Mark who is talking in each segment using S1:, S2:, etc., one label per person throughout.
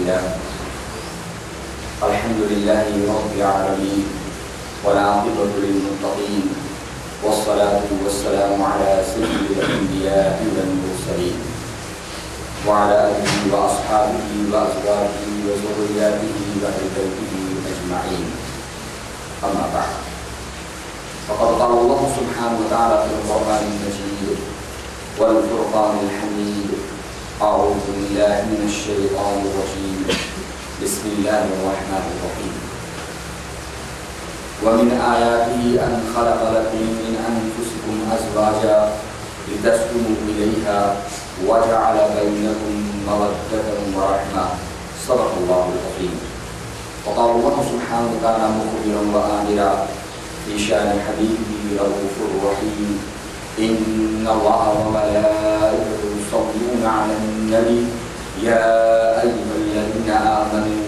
S1: الله الحمد لله رب العالمين والعاقبة للمتقين والصلاة والسلام على سيد الأنبياء والمرسلين وعلى آله وأصحابه وأزواجه وذرياته وأهل بيته أجمعين أما بعد فقد قال الله سبحانه وتعالى في القرآن المجيد والفرقان الحميد أعوذ بالله من الشيطان الرجيم بسم الله الرحمن الرحيم ومن آياته أن خلق لكم من أنفسكم أزواجا لتسكنوا إليها وجعل بينكم مودة ورحمة صدق الله العظيم. وقال الله سبحانه وتعالى مخبرا وآمرا في شأن حبيبه رؤوف رحيم إن الله وملائكته يصلون على النبي يا أيها الذين آمنوا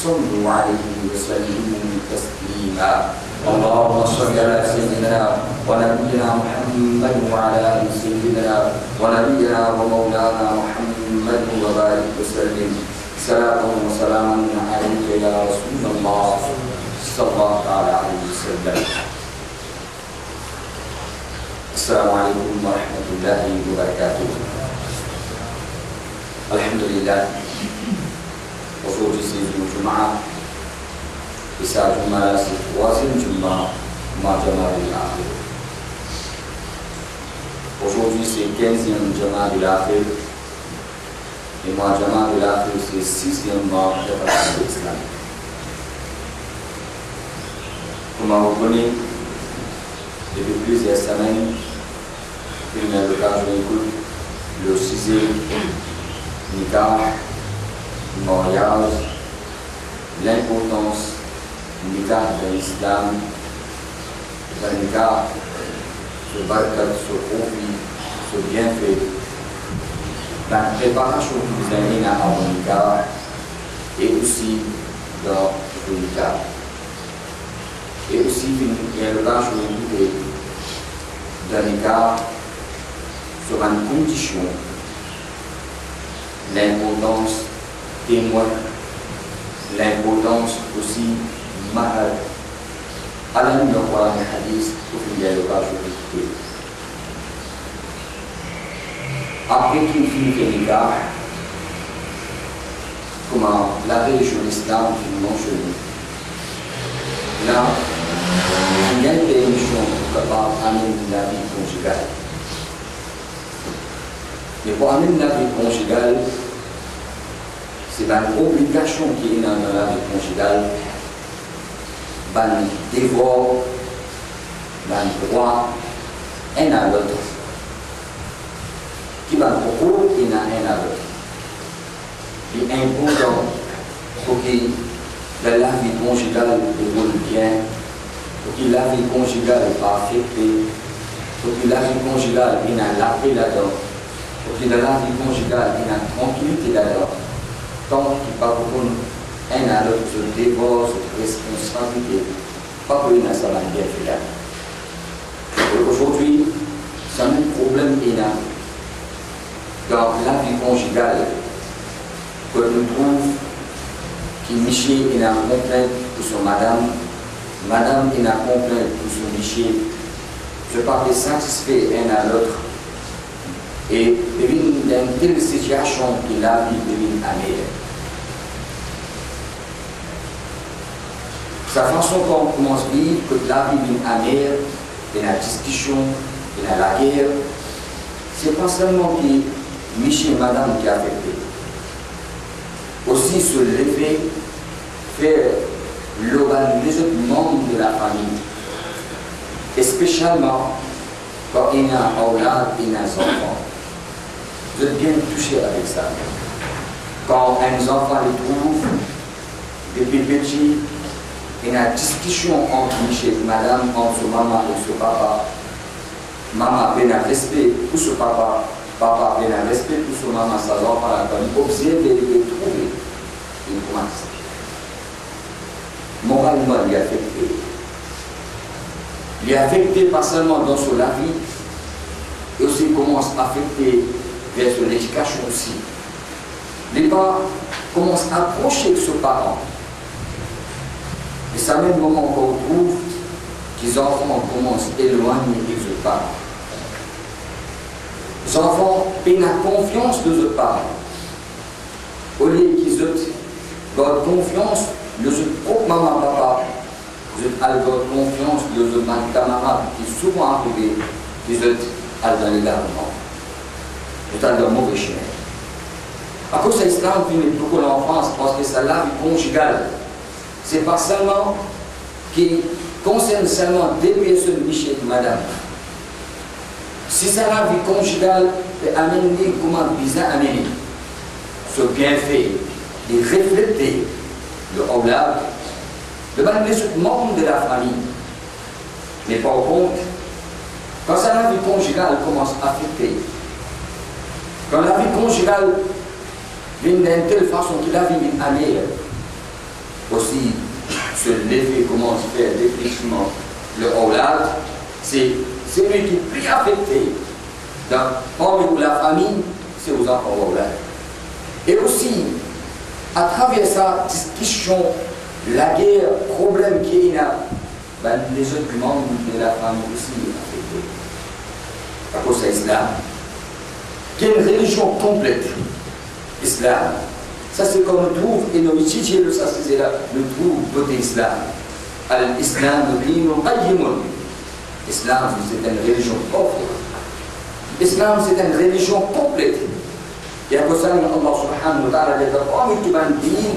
S1: صلوا عليه وسلموا تسليما اللهم صل على سيدنا ونبينا محمد وعلى آل سيدنا ونبينا ومولانا محمد وبارك وسلم صلاة وسلاما عليك يا رسول الله صلى الله عليه وسلم. السلام عليكم ورحمة الله وبركاته. Alhamdulillah, aujourd'hui c'est une Jum'a, et sa Jum'a c'est le troisième Jum'a, ma Jum'a de l'Akhir. Aujourd'hui c'est le 15e Jum'a de l'Akhir, et ma Jum'a de l'Akhir c'est le 6e mois de l'Islam. Comme on reconnaît, depuis plusieurs semaines, il y a l'occasion d'écouter le 6e nikah, mariage, l'importance du nikah de l'islam, le nikah, ce barakat, ce profit, ce bienfait, la préparation que vous avez avant le nikah et aussi dans le nikah. Et aussi, il y a l'occasion d'écouter d'un nikah sur une condition. L'importance témoin, l'importance aussi mahal. À la lumière de la hadith, pour qu'il y ait l'occasion d'écouter. Après qu'il finit le nikah, comment la religion islam est mentionnée. Là, il y a une permission capable d'amener la vie conjugale. Mais pour amener la vie conjugale, c'est une obligation qui est dans la vie conjugale, un devoir, un droit, un à l'autre. Qui va beaucoup, il y a un à l'autre. Il est important pour que la vie conjugale déroule bien, pour que la vie conjugale n'est pas affectée, pour que la vie conjugale ait la paix là-dedans. Pour que dans la vie conjugale, il y a une tranquillité là-dedans. Tant qu'il n'y a pas beaucoup un à l'autre, ce dévore, cette responsabilité, pas que ça va bien fait là. Aujourd'hui, c'est un problème énorme dans la vie conjugale que nous trouvons qui Michel est en complainte pour son madame, madame est en complainte pour son Michel. Je ne peux pas satisfaire un à l'autre. Et dans une telle situation que la vie devient amère. Sa façon qu'on commence à vivre, que la vie devient amère, et la discussion, et la guerre, c'est pas seulement que Michel et madame qui a affecté. Aussi se lever, faire les autres membres de la famille. Et spécialement quand il y a un aulad et un enfant. Vous êtes bien touché avec ça. Quand un enfant les trouve, depuis petit, il y a une discussion entre Michel et madame, entre maman et son papa. Maman a bien un respect pour son papa, papa a bien un respect pour son maman, ses enfants, quand il observe et il trouve, il commence. Moralement, il est affecté. Il est affecté pas seulement dans son la vie, et aussi commence à affecter vers son éducation aussi. Il n'est pas commencent à approcher de ce parent. Et c'est à même moment qu'on retrouve que les enfants commencent à éloigner de ce parent. Les enfants peinent la confiance de ce parent. Au lieu qu'ils aient confiance de ce propre maman, papa, ils ont confiance de ce maman, qui est souvent arrivé, qu'ils ont dans l'égarement. Ils ont dans le mauvais chemin. À cause de l'islam, qui met beaucoup l'enfance, parce que c'est la vie conjugale. Ce n'est pas seulement qui concerne seulement des personnes Michel et madame. Si c'est la vie conjugale, peut amener comment bizarre amener ce bienfait de refléter le aulad, de manipuler ce membre de la famille. Mais par contre, quand c'est la vie conjugale commence à affecter, quand la vie conjugale vient d'une telle façon qu'il a vu une année, aussi, l'effet commence à faire définitivement le aulad, c'est celui qui est plus affecté parmi la famille, c'est aux enfants aulad. Et aussi, à travers sa discussion, la guerre, problème qu'il y a, ben, les autres membres de la famille aussi sont affectés. À cause de l'islam, qui est une religion complète, l'islam. Ça, c'est comme on trouve, et nous étudions le ça, c'est là, nous trouve côté islam. L'islam, l'islam, c'est une religion propre. L'islam, c'est une religion complète. Et à cause de ça, Allah subhanahu wa ta'ala dit parmi tout un din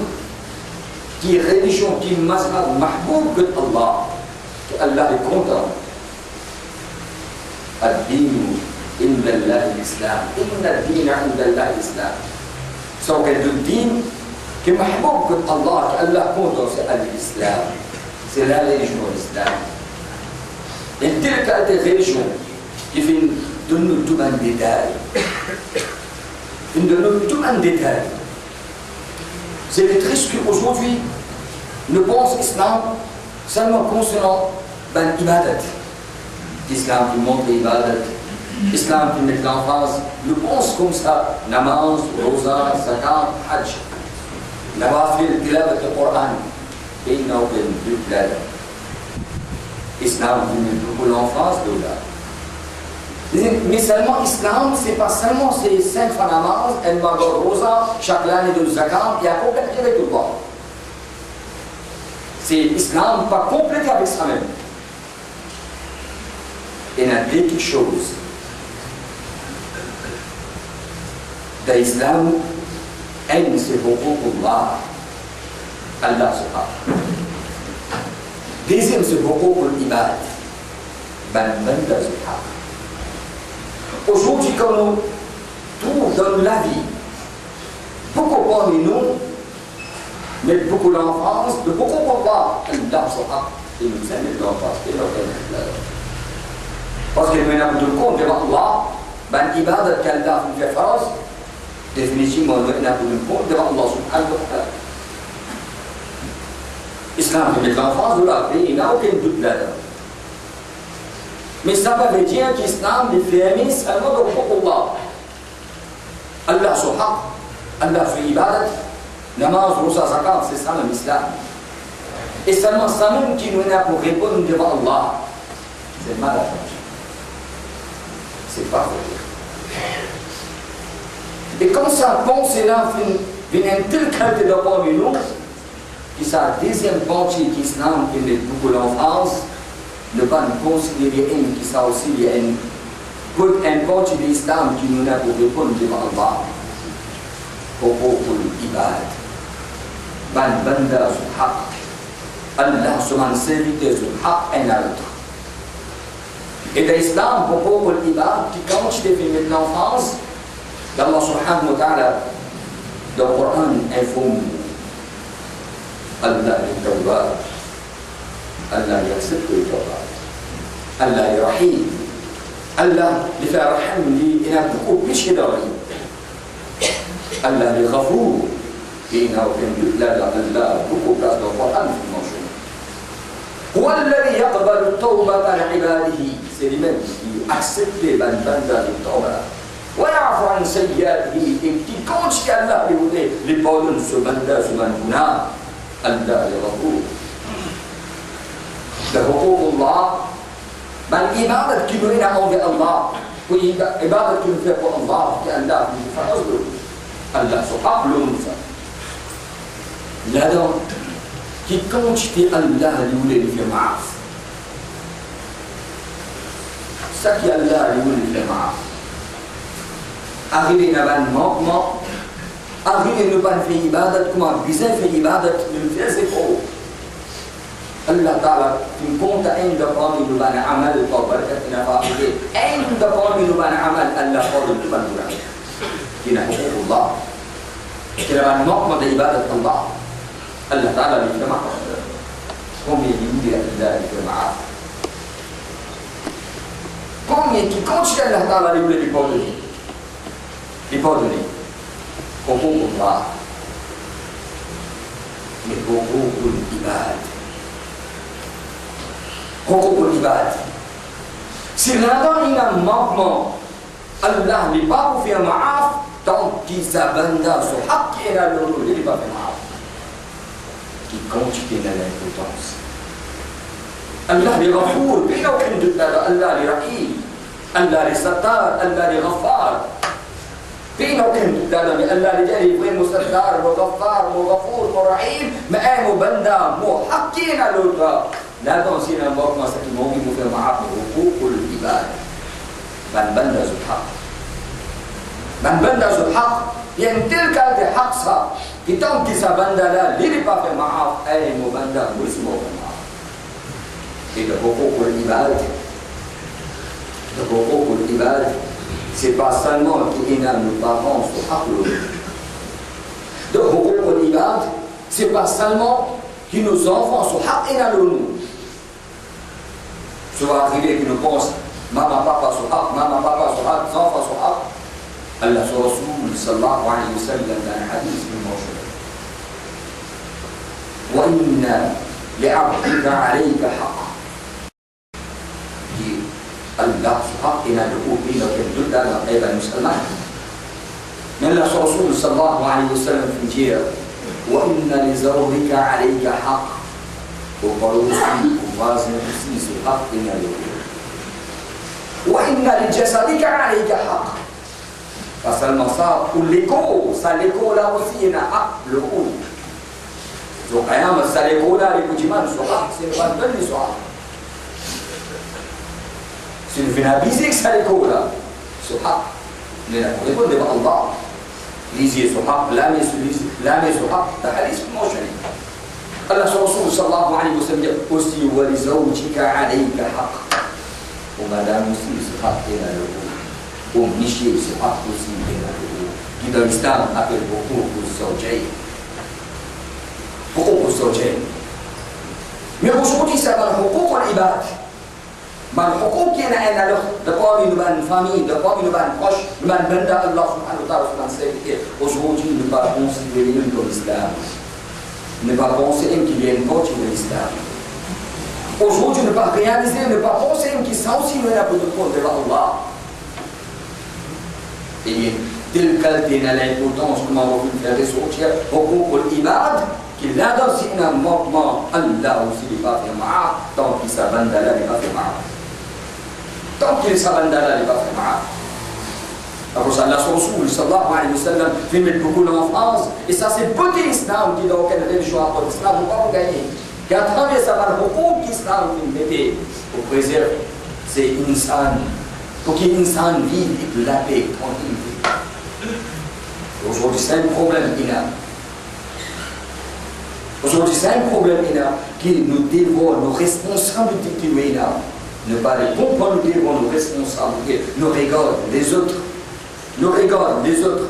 S1: qui est religion, qui est mazhab mahboub que Allah, que Allah est content. Ad-din inda Allah l'islam. Inna ad-din inda Allah l'islam. Donc, le din qui est mahboub que Allah, que Allah est content, c'est l'islam. C'est la religion de l'islam. Et telle que la religion qui fait donne tout un détail. Il nous donne tout un détail. C'est triste qu'aujourd'hui, nous pensons l'islam seulement concernant l'ibadat. L'islam qui montre l'ibadat, l'islam qui met l'emphase. Nous pensons comme ça, namaz, rosa, zakat, hajj. Nawafil, tilavat le Coran. Et il n'a aucun but là. L'islam qui met beaucoup l'emphase de là. Mais seulement l'islam, ce n'est pas seulement ces 5 fois namaz, el magor rosa, chaque année de zakat, il y a complété avec tout le monde. C'est l'islam pas complété avec ça même. Il y a quelque chose de l'islam, c'est beaucoup pour Allah se parle. Deuxième, c'est beaucoup pour l'ibad. Aujourd'hui, quand nous trouvons dans la vie, beaucoup parmi nous, mais beaucoup d'enfance, de beaucoup pour voir Allah se parle. Et nous aimons l'enfance, et nous aimons. Parce que nous avons tout compte devant Allah, l'ibadat qu'Allah nous fait faire, définitivement, nous avons tout compte devant Allah subhanahu wa ta'ala. L'islam qui met l'enfance de la vie, il n'a aucun doute là-dedans. Mais ça veut dire que l'islam est fermé seulement pour Allah. Allah sur haq, Allah sur ibadat, namaz, rosa, zakat, c'est ça l'islam. Et seulement ça même qui nous a pour répondre devant Allah. C'est malade. C'est pas vrai. Et comme ça, pensée là, vient une telle qualité de parmi nous, qui est la deuxième partie de l'islam qui met beaucoup l'enfance, ne pas nous considérer qui ça aussi une partie de l'islam qui nous a pour répondre devant Allah. Pour l'ibad. Banda sur haq. Allah se man serviteur sur haq et l'autre. Et l'islam, pour l'ibad, qui quand je définis l'enfance, d'Allah subhanahu wa ta'ala, dans le Coran, informe Allah est tawwab, Allah accepte le tawwab, Allah est rahim, Allah est fait rahim, il a beaucoup péché dans la vie. Allah est ghafour, et il n'a aucun but là, Allah a beaucoup de place dans le Coran, هو الذي يقبل التوبة عن عباده. C'est lui-même qui accepte les bandes de tawbah. ويعفو عن سيئاته qui continue Allah les pardonne ce banda ce mangouna Allah est Rafour de حقوق الله بالعبادة qui nous est envers Allah oui عبادة qui nous fait pour Allah qui Allah nous fait Allah se rappelle ça là-dedans qui continue Allah lui fait maaf ça qui Allah lui fait maaf arriver à un manquement, arriver à ne pas faire ibadat, comment bien faire ibadat, ne faire c'est faux. Allah Ta'ala, tu comptes un de parmi nous ban amal, pour barakat n'a pas fait. Un de parmi nous ban amal, Allah pardonne tout ban durant. Qui n'a pas Allah. Qui n'a pas un manquement d'ibadat Allah. Allah Ta'ala lui fait maaf. Combien il dit Allah lui fait maaf. Combien qui continue Allah Ta'ala lui pardonner. Les pardonner, حقوق الله mais حقوق العباد حقوق العباد si là-dedans il y a un manquement Allah n'est pas pour faire maaf tant qu'il s'abandonne sur haq et la lolo il n'est pas fait maaf qui continue dans l'importance Allah est Ghafour il n'y a aucun doute là Allah est Rahim Allah est Sattar Allah est Ghaffar فين وكنت لا لا الله رجالي وين مستدار وغفار وغفور ورحيم مقام بندا مو حكينا له لا تنسينا موقف ما سكت موقف في معاق حقوق العباد من بندا ذو الحق من بندا ذو الحق يعني تلك الحق صار كتاب كيسا بندا لا لي با في معاق اي مو بندا مو اسمه معاق إذا حقوق العباد حقوق العباد c'est pas seulement qu'il y a nos parents sur Haqlou. De Haqlou al-Ibad, c'est pas seulement que nos enfants sont Haqlou. Ça va arriver que nous pensons, maman, papa sur Haq, maman, papa sur Haq, les enfants sur Haq. Allah sur Rasoul, sallallahu alayhi wa sallam, dans un hadith, il mange. وَإِنَّ لِعَبْدِكَ عَلَيْكَ حَقًّا Allah subhanahu wa ta'ala يدل على قيد المسلمان من الله رسول صلى الله عليه وسلم في الجير وإن لزوجك عليك حق وقالوا ووازن تسيس الحق إن وإن لجسدك عليك حق فالمصاب كلكو سالكو لا وسينا حق لكو زو قيام سالكو لا لكجمان سوحق سيبان بني سوحق Si nous venons à viser que ça l'écho là, ce haq, mais la réponse devant Allah, lisez ce haq, la main ce haq, la hadith mentionné. Allah Rasul sallallahu alayhi wa sallam dit aussi, wa li zawjika alayka haq. Ou madame aussi ce haq est là le ou monsieur ce haq aussi est là le qui dans l'islam appelle beaucoup pour zawjay. Beaucoup pour zawjay. Mais aujourd'hui, ça va beaucoup pour l'ibad. بالحقوق هنا أنا له دقامي نبان فامي دقامي نبان قش نبان بندا الله سبحانه وتعالى سبحانه سيدك وجودي نبان considérer comme l'islam ne pas penser qu'il y a une porte de l'islam aujourd'hui ne pas réaliser ne pas penser qu'il s'en aussi ne pas de compte de Allah et tel qualité n'a l'importance comment on veut faire ressortir حقوق العباد qu'il là dans un manquement Allah aussi n'est pas fait maaf tant qu'il s'abandonne là n'est pas fait maaf tant qu'il s'abandonne là n'est pas fait maaf alors ça Allah Rasoul sallallahu alayhi wa sallam fait mettre beaucoup d'enfance et ça c'est petit l'islam qui dans quelle religion après l'islam ne va pas gagner qu'à travers ça va le beaucoup l'islam qui met pour préserver c'est insan pour qu'il insan vive et de la paix tranquillité aujourd'hui c'est un problème énorme. Aujourd'hui, c'est un problème énorme qui nous dévoile nos responsabilités qui nous énormes. Ne pas les comprendre, nous dévoile nos responsabilités, nous regarde les autres. Nous regarde les autres.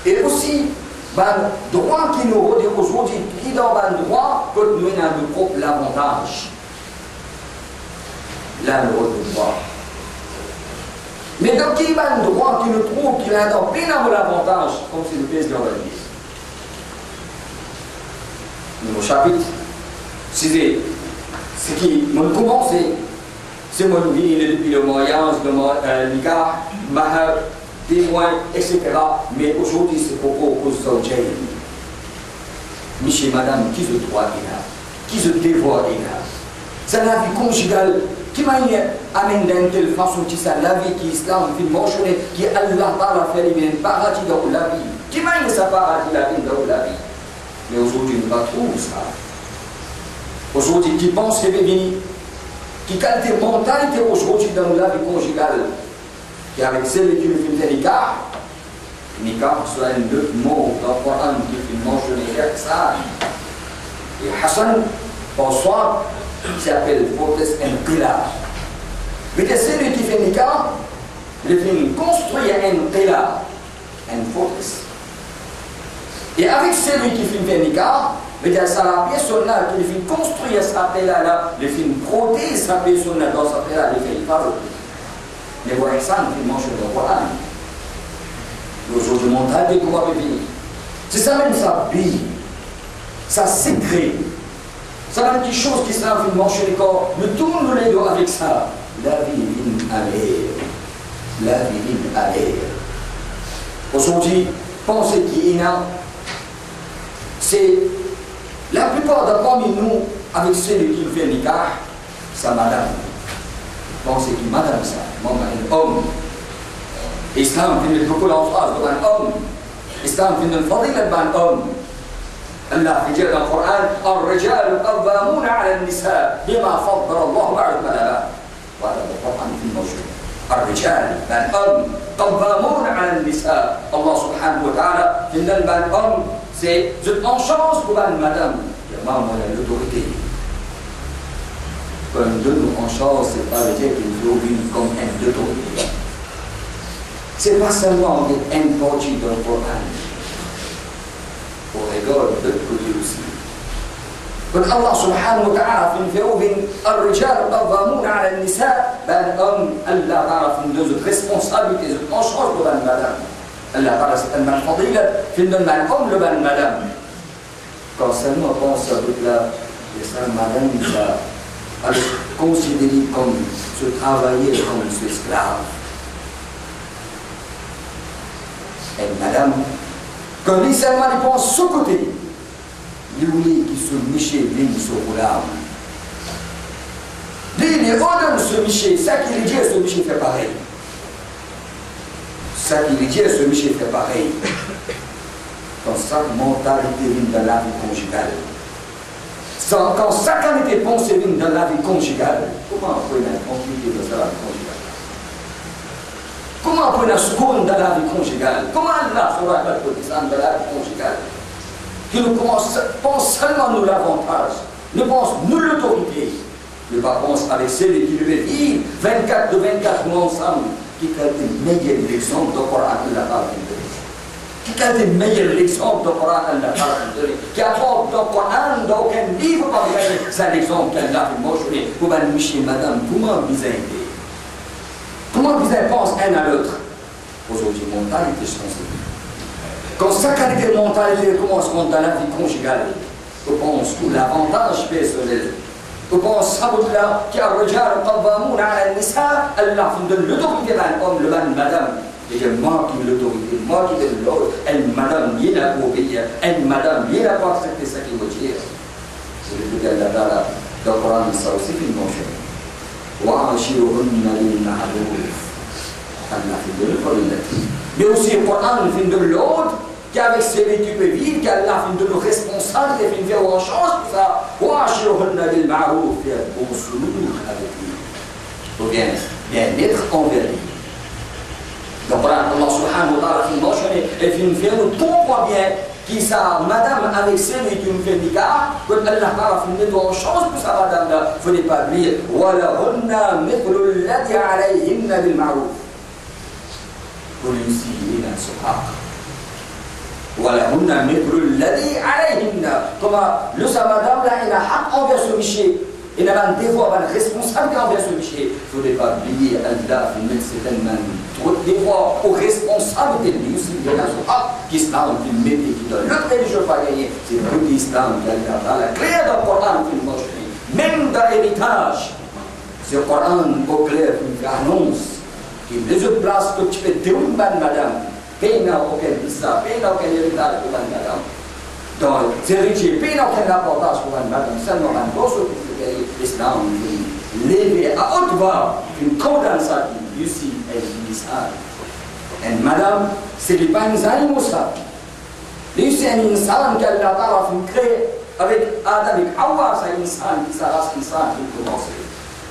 S1: Et aussi, le droit qui nous redit aujourd'hui, qui dans le droit, peut nous donner nos propres l'avantage. Là, nous redit le droit. Mais dans qui va le droit qui nous trouve qu'il a dans plein l'avantage, comme c'est le président va le dire. Au chapitre 6, ce qui nous commence, c'est mon vie depuis le mariage, l'IGA, mahar, témoin, etc. Mais aujourd'hui, c'est pour opposer au Jain. Monsieur et madame, qui se doit qui se dévoie c'est la vie conjugale qui m'a amené d'une telle façon que c'est la vie qui est islam, qui mentionne, qui Allah Ta'ala fait les paradis dans la vie. Qui m'a ça paradis la vie dans la vie. Mais aujourd'hui, on ne va pas trouver ça. Aujourd'hui, qui pense qu'il est venu, qui qualité mentalité aujourd'hui dans la vie conjugale, qui avec celle qui fait des nikah, c'est un autre mot dans le Coran qui fait mentionner ça. Et Hassan, bonsoir, qui s'appelle Fortes Inqila. Mais celui qui fait nikah, il fait construire un qila, une forteresse. Et avec celui qui fait nikah, c'est la personne là qui fait construire sa qila là, il fait protéger sa personne là dans sa qila, il fait parler. Mais voilà ça, il mange le Coran. Aujourd'hui, mon travail, comment vivre. C'est ça même sa vie, sa secret. C'est la petite chose qui s'est mentionné le corps. Nous tournons les doigts avec ça. La vie vient à l'air. La vie vient à l'air. Aujourd'hui, pensez qu'il y a, c'est la plupart de parmi nous, avec celui qui fait nikah, c'est madame. Pensez qu'il madame ça, maman un homme. Islam fait le beaucoup en phrase d'un homme. Islam fait une fadila d'un homme. الله في جل القرآن الرجال قوامون على النساء بما فضل الله بعضهم على بعض وهذا القرآن في الموجود الرجال الأم قوامون على النساء الله سبحانه وتعالى إن الأم c'est en chance pour une madame maman a l'autorité quand on donne en chance c'est pas le dire qu'il faut vivre comme un autorité c'est pas seulement un portier dans le Coran ورجال بالكل يوسف قل الله سبحانه وتعالى في الفروض الرجال قوامون على النساء بان الا تعرف من دوز ريسبونسابيلتي en charge de la madame الا تعرف ان الفضيله في ان le ban madame quand seulement on pense à toute la madame ça considéré comme se travailler comme se esclave et madame quand l'islam pense ce côté, il voulait qu'il se miche ligne sur l'âme. Il est au-delà de ce miche, ça qui est dit, ce miche fait pareil. Ça qui est dit, ce miche fait pareil. Quand sa mentalité vient dans la vie conjugale, quand sa qualité de pensée vient dans la vie conjugale, comment on peut être compliqué dans la vie conjugale? Comment on peut être seconde dans la vie conjugale? Comment Allah sera le protestant dans la vie conjugale? Qui ne pense seulement nous l'avantage, ne pense nous l'autorité, ne pas pense avec celui qui devait vivre 24 de 24 mois ensemble, qui a été meilleur l'exemple de Coran Allah parle qui a été meilleur l'exemple de Coran Allah parle qui apporte dans Coran dans aucun livre pas c'est l'exemple qu'Allah fait montrer pour Michel madame comment vous aider. Comment vous pensez un à l'autre? Aujourd'hui, mentalité sensible. Quand sa qualité de mentalité commence dans la vie conjugale, je pense que l'avantage personnel, je pense que là, qui a regardé قوامون على النساء, Allah donne l'autorité d'un homme, le ban madame. Et je manque l'autorité, moi qui donne l'autre, elle madame, il a obéir, elle madame, il a pas accepté ça qu'il veut dire. C'est le but d'Allah dans le Coran, ça aussi fait une bonne chose. وعاشرهن بالمعروف Allah fait de l'autre. Mais aussi le Coran fait de l'autre qu'avec celui qui peut vivre, qu'Allah fait de nos responsables et fait faire en chance pour ça. وعاشرهن بالمعروف faire bon sous avec lui. Ou bien être envers lui. Donc voilà, Allah subhanahu wa ta'ala fait mentionner et fait faire tout quoi bien. Qui ça, madame, avec celui qui me fait nikah, quand Allah Ta'ala fait une en chance pour sa madame là, il ne faut pas oublier. وَلَهُنَّ مِثْلُ الَّذِي عَلَيْهِنَّ بِالْمَعْرُوفِ وَلِلْمُسِيئِينَ الْحَقَّ وَلَهُنَّ مِثْلُ الَّذِي عَلَيْهِنَّ Thomas, le sa madame là, il a haq envers ce miché. Il a un devoir, un responsabilité envers ce miché. Il ne faut pas oublier, Allah fait mettre certainement trop de devoirs aux responsabilités de lui aussi. Il y a un haq qu'Islam qui met et qui donne. L'autre religion pas gagné, c'est le l'Islam qui a la clé dans le Coran qui nous montre. Même dans l'héritage, C'est le Coran au clair qui annonce que les autres places que tu peux dérouler, madame, pays n'a aucun visa, pays n'a aucun héritage pour madame. Donc, c'est héritier, pays n'a aucun importance pour madame, seulement un beau pays, l'islam, l'élevé à haute voix, une condamnation, Lucie et l'islam. Et madame, c'est les pas des animaux ça. Lucie c'est un insan qu'Allah Ta'ala a créé avec Adam, avec Hawa, c'est un insan qui s'arrache, insan qui commence.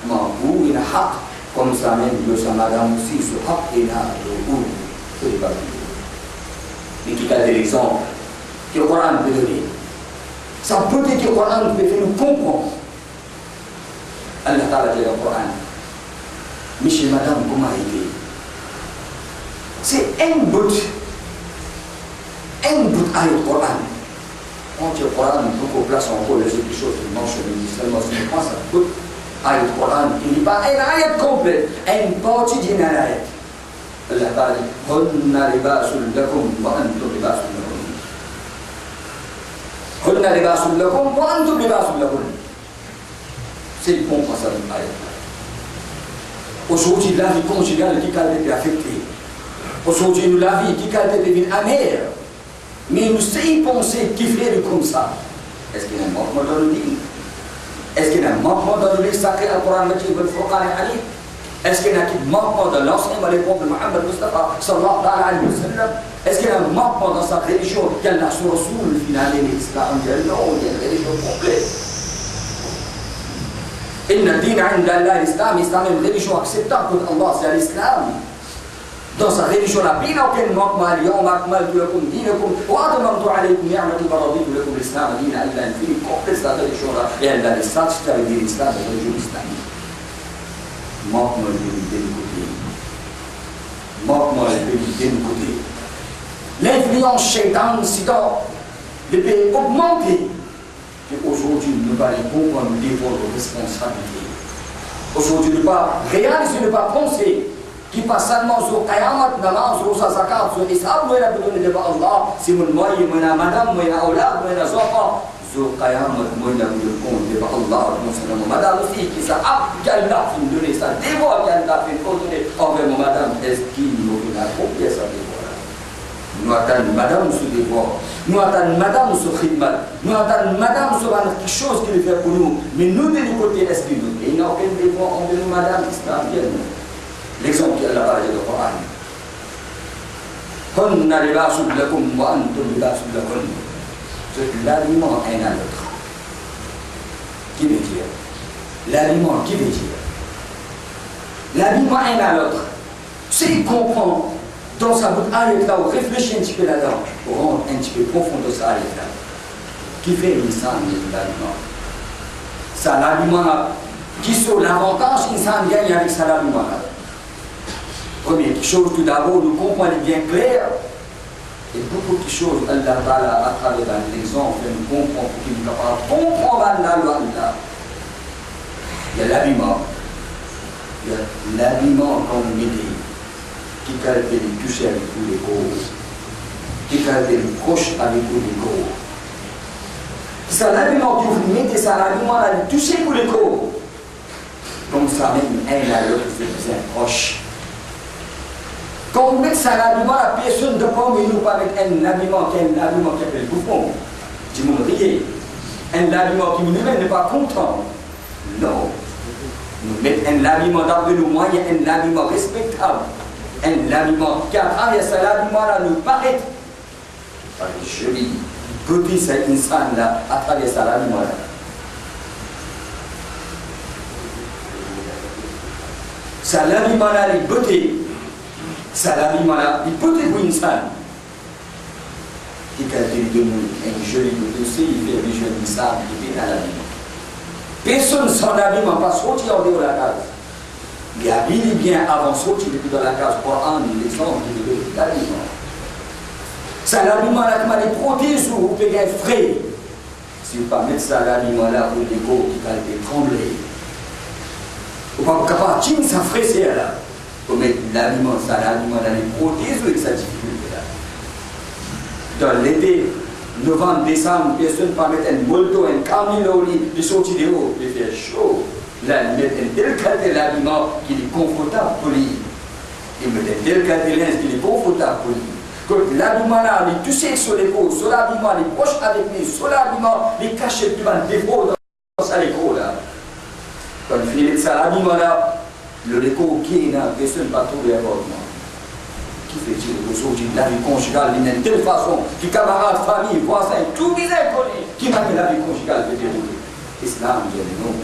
S1: Mais vous, il y a haq, comme ça même, madame aussi, ce haq, il y a le c'est pas mais qui a des exemples que le Coran peut donner. Ça peut être que le Coran peut faire nous comprendre. Allah Ta'ala dit dans le Coran. Monsieur, madame, comment il est? C'est un bout à le Coran. Quand le Coran, beaucoup de place encore les autres choses qui mentionnent seulement si on pense à bout à le Coran, il n'est pas un ayat complet, une partie d'une ayat. Allah Ta'ala dit Hunna libasul lakum wa antum libasul lakum. Hunna libasul lakum wa antum libasul lakum. C'est le bon passage de l'ayat. Aujourd'hui, la vie conjugale qui a été affectée. Aujourd'hui, la vie qui a été devenue amère. Mais nous savons penser qui fait comme ça. Est-ce qu'il y a un manquement dans le livre? Est-ce qu'il y a un manquement dans le livre sacré Al-Qur'an, Majid, Al-Furqan et Hadith? Est-ce qu'il y a un manquement dans l'enseignement des prophètes de Muhammad Mustafa sallallahu alayhi wa sallam? Est-ce qu'il y a un manquement dans sa religion? Il y a la Rasoul, finalement, l'Islam, il y a une religion complète. Inna dina inda Allah l'Islam, l'Islam est une religion acceptable pour Allah, c'est l'Islam. Dans sa religion, la bina aucun manquement, اليوم أكملت لكم دينكم وأتممت عليكم نعمتي ورضيت لكم الإسلام دينا. Allah est fini, complète cette religion-là, et elle a les statuts avec l'Islam, la religion islamique. Manquement d'un côté. Manquement d'un côté. L'influence shaitan, c'est dans le pays augmenté. Et aujourd'hui, nous ne pas comprendre les responsabilités. Aujourd'hui, ne pas réaliser, ne pas penser qui pas seulement sur Qayamat, namaz, rosa, zakat, sur Islam, nous avons besoin devant Allah, si mon moyen, mon madame, mon aulad, mon enfant, sur Qayamat, mon compte devant Allah, mon madame aussi, qui s'est qu'Allah qui nous donne ça, dévoile qu'Allah qui nous donne envers mon madame, est-ce qu'il nous a combien ça dévoile? Nous attendons madame sur dévoile, nous attendons madame sur khidmat, nous attendons madame sur quelque chose qui fait pour nous, mais nous de l'autre côté, est-ce qu'il nous il n'y a aucun dévoile envers nous, madame, islamienne. L'exemple qu'Allah a dit dans le Coran. Hunna libasul lakum wa antum libasul lakum. L'aliment est un à l'autre. Qui veut dire? L'aliment, qui veut dire? L'aliment est un à l'autre. S'il comprend dans sa bouche ayat-là, ou réfléchit un petit peu là-dedans, pour rendre un petit peu profond dans sa ayat-là, qui fait l'insan de l'aliment? Ça, l'aliment, qui sont l'avantage, l'insan gagne avec ça l'aliment-là. Première chose, tout d'abord, nous comprenons bien clair. Et beaucoup de choses, Allah Ta'ala, à travers l'exemple, nous comprenons pour qu'il nous capable de comprendre la loi d'Allah. Il y a l'habillement. Il y a l'habillement comme métier, qui calme les toucher avec tous les corps, qui calme les proches avec tous les corps. C'est l'habillement que vous mettez, c'est l'habillement de toucher tous les corps. Comme ça même, un à l'autre, c'est bien proche. Quand on met ça l'habillement, la personne de pomme, il nous pas avec un habillement qui est un habillement qui appelle bouffon. Tu m'en riez. Un habillement qui nous n'est pas content. Non. Nous mettons un habillement d'après nos moyens, un habillement respectable. Un habillement qui a travers cet habillement-là nous paraît joli. Beauté, c'est une scène là, à travers cet habillement-là. Cet habillement-là, les beautés. Ça l'aliment-là, il peut être une salle. Qui a été de nous, un joli dossier, il fait des jeunes sables, il fait à l'aliment. Personne sans l'aliment pas sortir en dehors de la case. Il habille bien avant de sortir depuis dans la case pour un exemple de l'aliment. Ça l'aliment-là, qui les protège ou vous payez frais. Si vous ne pas mettre ça l'aliment-là pour l'égo qui a été tremblé. Vous ne pouvez pas capable de ça fraisser là. Pour mettre l'aliment, ça l'aliment dans les prothèses avec sa difficulté-là. Dans l'été, novembre, décembre, personne ne peut mettre un molto, un camino au lit, de sortir de haut, de faire chaud. Là, il met un tel qualité l'habillement qu'il est confortable pour lui. Il met un tel qualité linge qu'il est confortable pour lui. Que l'habillement là, il est touché sur l'épaule, sur l'habillement, il est proche avec lui, sur l'habillement, il cache plus un défaut dans sa l'épaule là. Quand il finit de ça, l'habillement là, le défaut qui est là, personne ne va trouver un moi. Qui fait-il aujourd'hui la vie conjugale d'une telle façon, que camarades, famille, voisins, tout bizarre connu, qui m'a mis la vie conjugale de dérouler. Islam, il y a des noms.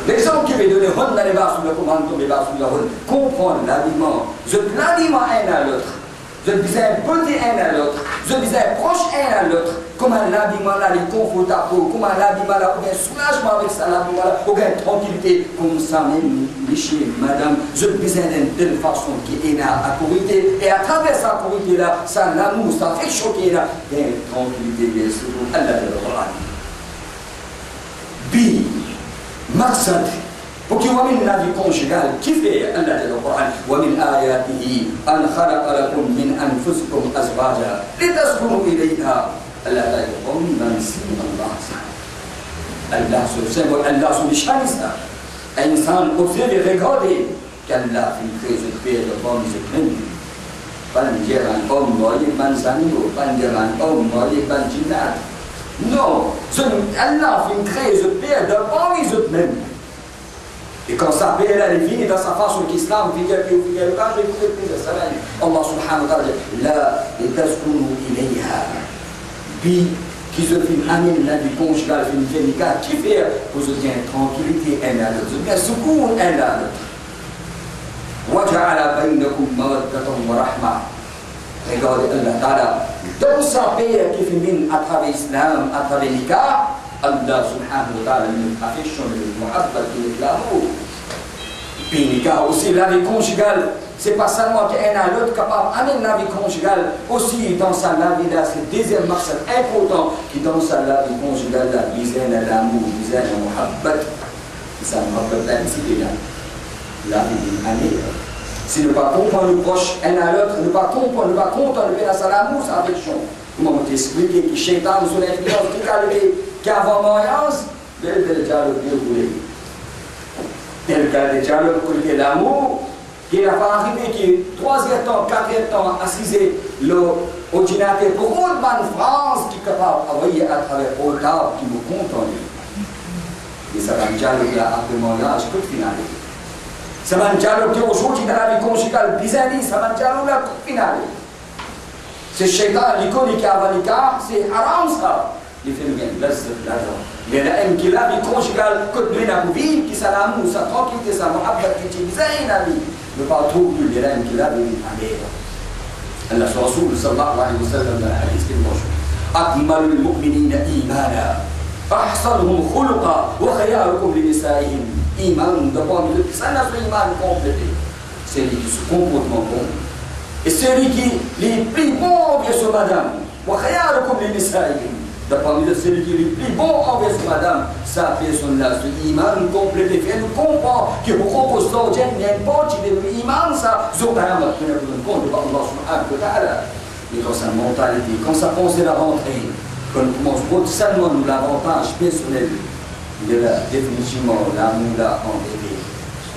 S1: L'exemple qui veut donner, on n'allait pas sur le commandement, mais pas sur le rôle, comprendre l'habillement, je l'habillement un à l'autre, je disais beauté un à l'autre, je disais proche un à l'autre, comment l'habillement là est confortable, comment l'habillement là, ou bien soulagement avec ça, l'habillement là, ou bien tranquillité, comme ça même, monsieur, madame, je disais d'une telle façon qui est là à corriger, et à travers sa corrigée là, ça l'amour, ça fait choquer là, bien tranquillité, bien sûr, Allah de l'Oran. Bi, maqsad, pour qu'il y ait une vie conjugale, qui fait Allah de l'Oran, wa min ayatihi, an khalaqa lakum min anfusikum azwaja, litaskunu ilayha. Allah a dit, Allah se symbole, Allah se méchant ça. Un insan observe et regarde qu'Allah fait créer ce père de bon et de pas dire un homme marié, pas dire un homme marié, pas djinat. Non, Allah fait créer ce père de bon et de même. Et quand sa père elle est finie dans sa façon qu'Islam figure le cas, je vais écouter plus de ça. Allah subhanahu wa ta'ala, la litaskunu ilayha. Puis, qui se fait amener la vie conjugale, fait une qui fait pour se dire tranquillité un à l'autre, bien secours un à l'autre. وَجَعَلَ بَيْنَكُمْ مَوَدَّةً وَرَحْمَةً. Regardez Allah Ta'ala, dans sa paix qui fait à travers l'islam, à travers l'Ika, Allah subhanahu wa ta'ala, l'affection, le muhabbat, l'amour. Puis l'Ika aussi, la vie conjugale. C'est pas seulement qu'un à l'autre capable d'amener la vie conjugale, aussi dans sa vie là, c'est le deuxième marché important qui dans sa vie conjugale, la misère, l'amour, la misère, le muhabbat. Ça ne muhabbat là, c'est là. La vie d'une année. Si ne pas comprendre le proche un à l'autre, ne pas comprendre, ne pas comprendre, ne pas sa l'amour, sa affection. Comment t'expliquer que Shaitan, sur l'influence, qui a avant mariage, le dialogue bien voulu. Tel cas de dialogue pour l'amour. Qui n'a pas arrivé, qui est 3e temps, 4e temps, assisé l'ordinateur pour une bonne France qui est capable d'envoyer à travers le table qui me content. Et ça va me dialogue là après mon âge, coup de finale. Ça va me dialogue aujourd'hui dans la vie conjugale, bizarre, ça va me dialogue là, coup de finale. C'est Shaitan, l'icône qui a valicard, c'est haram ça. Il fait bien, laisse l'argent. Il y a un qui la vie conjugale, que de la vie, qui ça l'amour, sa tranquillité, sa muhabbat, qui est bizarre la vie. Ne pas trop plus de l'âme qu'il a de l'Amérique. Allah Rasul sallallahu alayhi wa sallam dans le hadith qui est proche. أكمل المؤمنين إيمانا أحسنهم خلقا وخياركم لنسائهم. Iman, d'abord, ça n'a pas iman complété. C'est lui qui se comporte bon. Et celui qui est le plus bon envers son madame. وخياركم لنسائهم. D'abord, celui qui est le plus bon envers son madame. Sa personne-là, ce iman complété, fait nous comprendre que vous proposez n'importe quel iman, ça, Zohar, nous compte de Allah subhanahu wa ta'ala. Et quand sa mentalité, quand sa pensée la rentrée, quand nous commençons seulement nous l'avantage personnel, il est là définitivement l'amour là enlevé.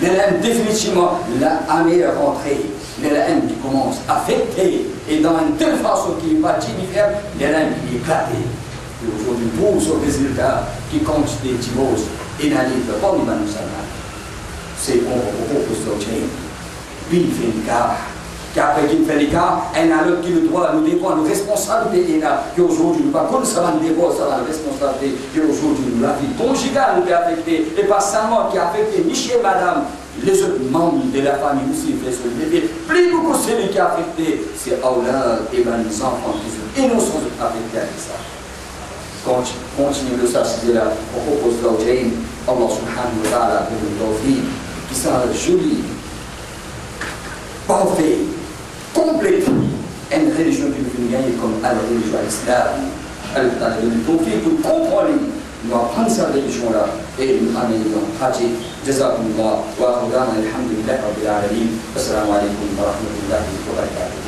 S1: Il est là définitivement la meilleure rentrée. Il est là qui commence à affecter et dans une telle façon qu'il n'est pas différent, il est là qui est éclaté. Et aujourd'hui, pour ce résultat qui compte des divorces inalibles, pas du Manoussana, c'est qu'on propose d'autres. Puis il fait une carte. Qu'après qu'il fait les cas, un à l'autre qui le doit nous dépendre de responsabilité là, qu'aujourd'hui nous pas comme ça va nous dépendre ça la responsabilité, qu'aujourd'hui la vie conjugale nous est affectée, et pas seulement qui a affecté ni chez madame, les autres membres de la famille aussi fait ce bébé. Plus beaucoup celui qui a affecté, c'est Aoula et les enfants qui sont innocents affectés avec ça. Continue de s'assiser là, on propose d'Aoudjaïn, Allah subhanahu wa ta'ala pour le tawfiq, qui sont jolis, parfaits, complète, une religion qui veut gagner comme la religion islam. Elle a donné le tawfiq pour comprendre, nous apprendre cette religion-là et nous amener en pratique. Jazakumullah wa khudana alhamdulillah rabbil alamin. Assalamu alaikum wa rahmatullahi wa barakatuh.